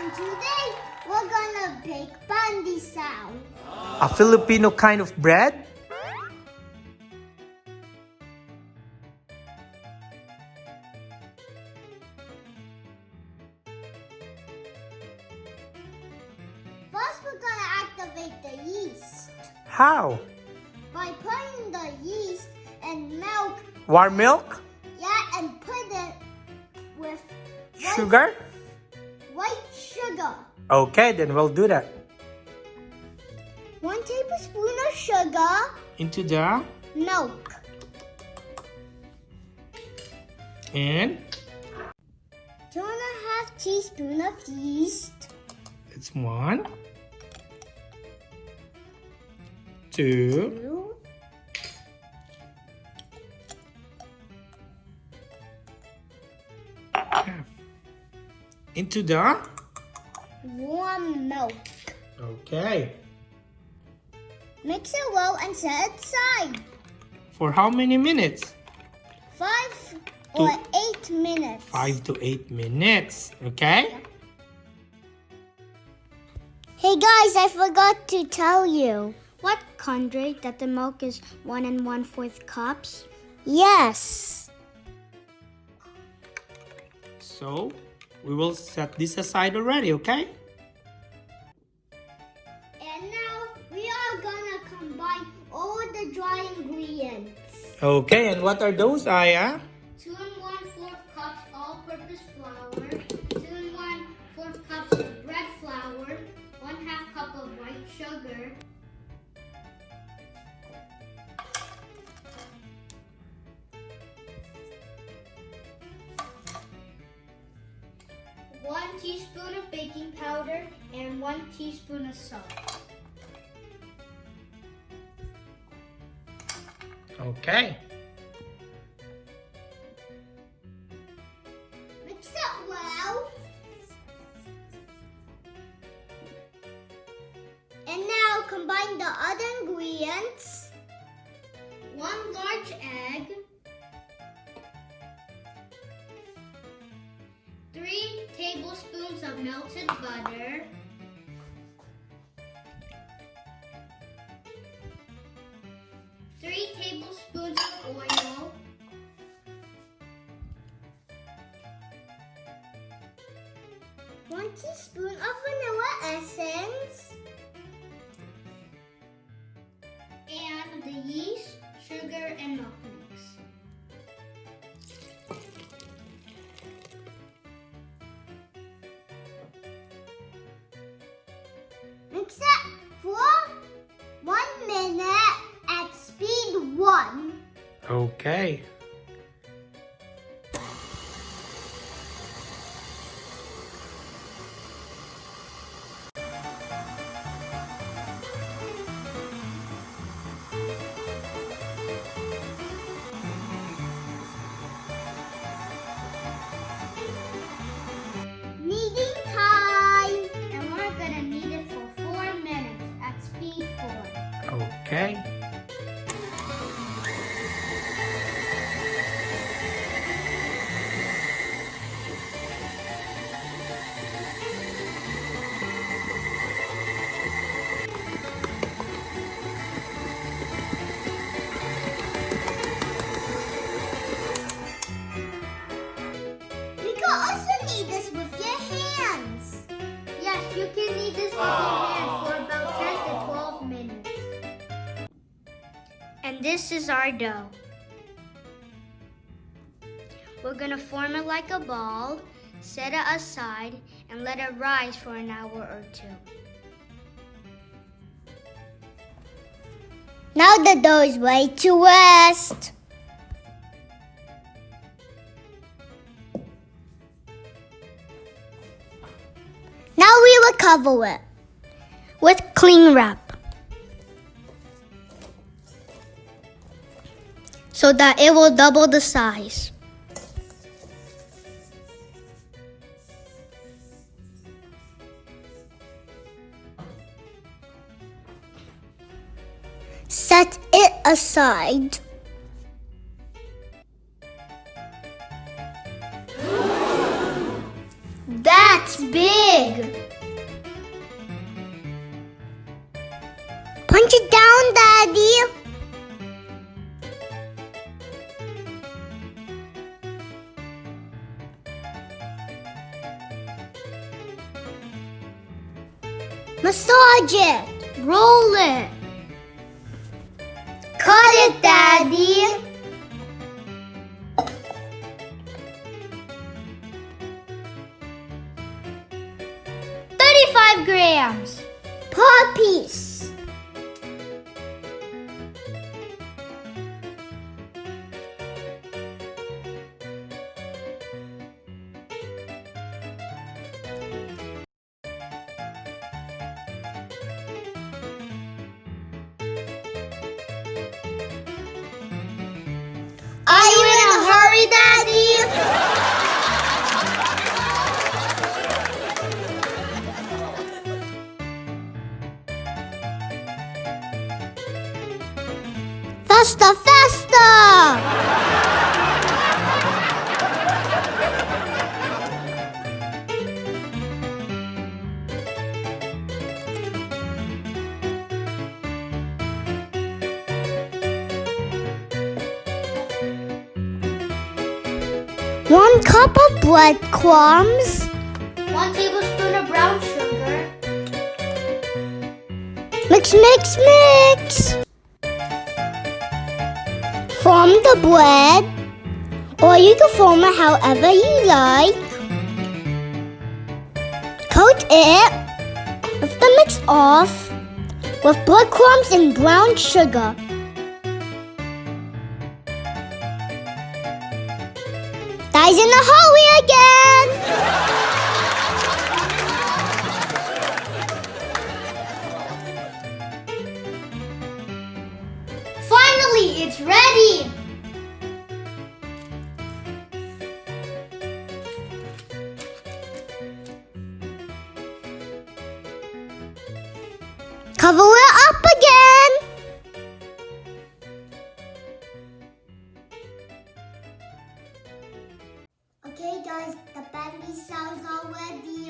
And today we're gonna bake PANDESAL. A Filipino kind of bread? First, we're gonna activate the yeast How? by putting the yeast in milk. Warm milk? Yeah, and put it with Sugar? white sugar. Okay, then we'll do that. 1 tablespoon of sugar, Into the milk, and 2.5 teaspoon of yeast, it's 1, 2, 2, into the warm milk. okay. Mix it well and set it aside. For how many minutes? 5 or 8 minutes. 5 to 8 minutes. Okay? Hey guys, I forgot to tell you. What, Kandre? That the milk is 1 1/4 cups? Yes. So, we will set this aside already, okay? And now we are gonna combine all the dry ingredients. Okay, and what are those, Aya? 2 1/4 cups all-purpose flour, 2 1/4 cups of bread flour, 1/2 cup of white sugar, 1 teaspoon of baking powder, and 1 teaspoon of salt. Okay. Mix it well. And now combine the other ingredients. 1 large egg, 3 tablespoons of melted butter, 3 tablespoons of oil, 1 teaspoon of vanilla essence, and the yeast, sugar, and milk mix. Mix it for 1 minute at speed 1. Okay. Kneading time! And we're gonna knead it for 4 minutes at speed 4. Okay. You can also knead this with your hands. Yes, you can knead this with your hands for about 10 to 12 minutes. And this is our dough. We're gonna form it like a ball, set it aside, and let it rise for an hour or 2. Now the dough is ready to rest. Now we will cover it with cling wrap so that it will double the size. Set it aside. That's That's big. Punch it down, Daddy. Massage it. Roll it. Cut it, Daddy. $35 per piece. Are you in a hurry, Daddy? Faster, faster! One cup of breadcrumbs. 1 tablespoon of brown sugar. Mix, mix, mix. Form the bread, or you can form it however you like. Coat it with the mix off with breadcrumbs and brown sugar. Daddy's in a hurry again. Finally, it's ready. Cover it up again. Okay guys, the PANDESAL is all ready.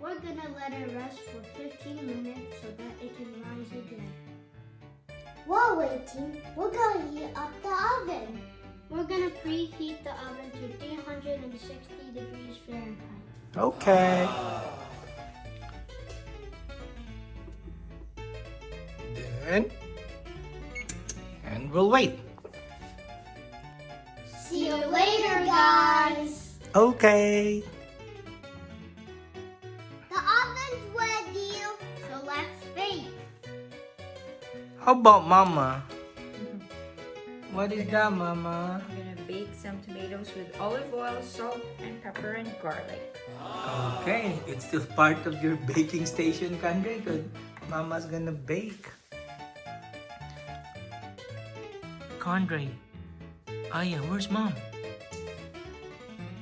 We're gonna let it rest for 15 minutes so that it can rise again. While waiting, we're gonna heat up the oven. We're gonna preheat the oven to 360 degrees Fahrenheit. Okay. Then, and we'll wait. See you later, guys. Okay. The oven's ready, so let's bake. How about Mama? What is that, Mama? I'm gonna bake some tomatoes with olive oil, salt, and pepper and garlic. Okay, it's still part of your baking station, Kandre. Good. Mama's gonna bake. Kandre. Aya, where's Mom?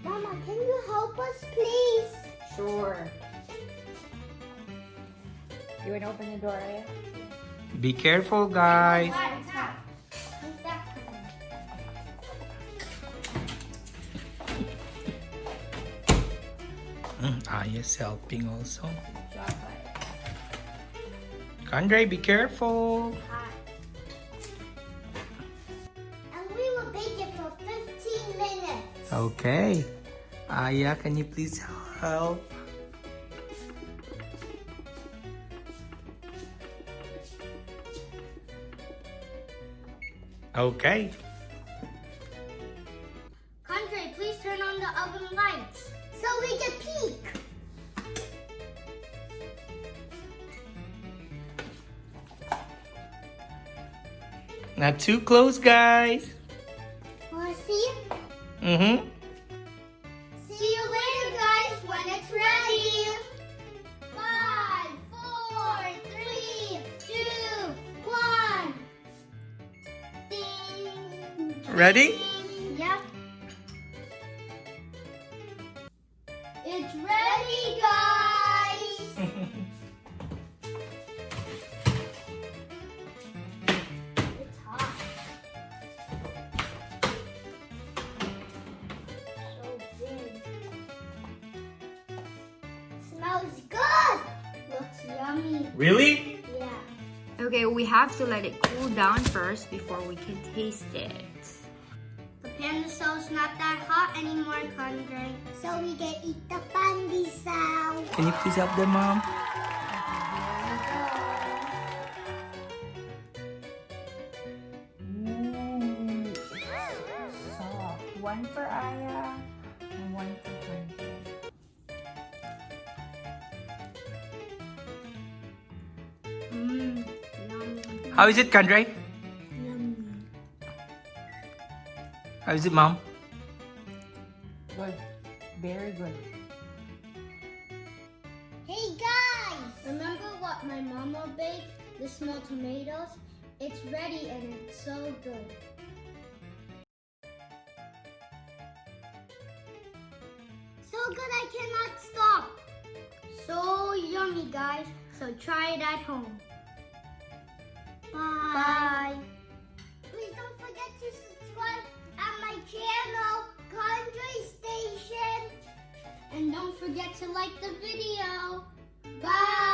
Mama, can you help us, please? Sure. You wanna open the door, Aya? Be careful, guys. Aya's helping also. Good job, Aya. Kandre, be careful. And we will bake it for 15 minutes. Okay. Aya, can you please help? Okay. Kandre, please turn on the oven lights so we can peek. Not too close, guys. Wanna see? Mm-hmm. See you later, guys, when it's ready. 5, 4, 3, 2, 1. Ding. Ready? Yep. It's ready, guys. It's hot. So big. smells good. Looks yummy. Really? Yeah. Okay, we have to let it cool down first before we can taste it. The pandesal's not that hot anymore, Kandre. So we can eat the pandesal. Can you please help them, Mom? Ooh, it's soft. One for Aya and one for Kandre. Yummy. How is it, Kandre? Yummy. How is it, Mom? Good. Very good. Hey guys! Remember what my mama baked? The small tomatoes? It's ready and it's so good. So good I cannot stop. So yummy guys. So try it at home. Bye. Please don't forget to subscribe at my channel, Kandre Station. And don't forget to like the video. Bye.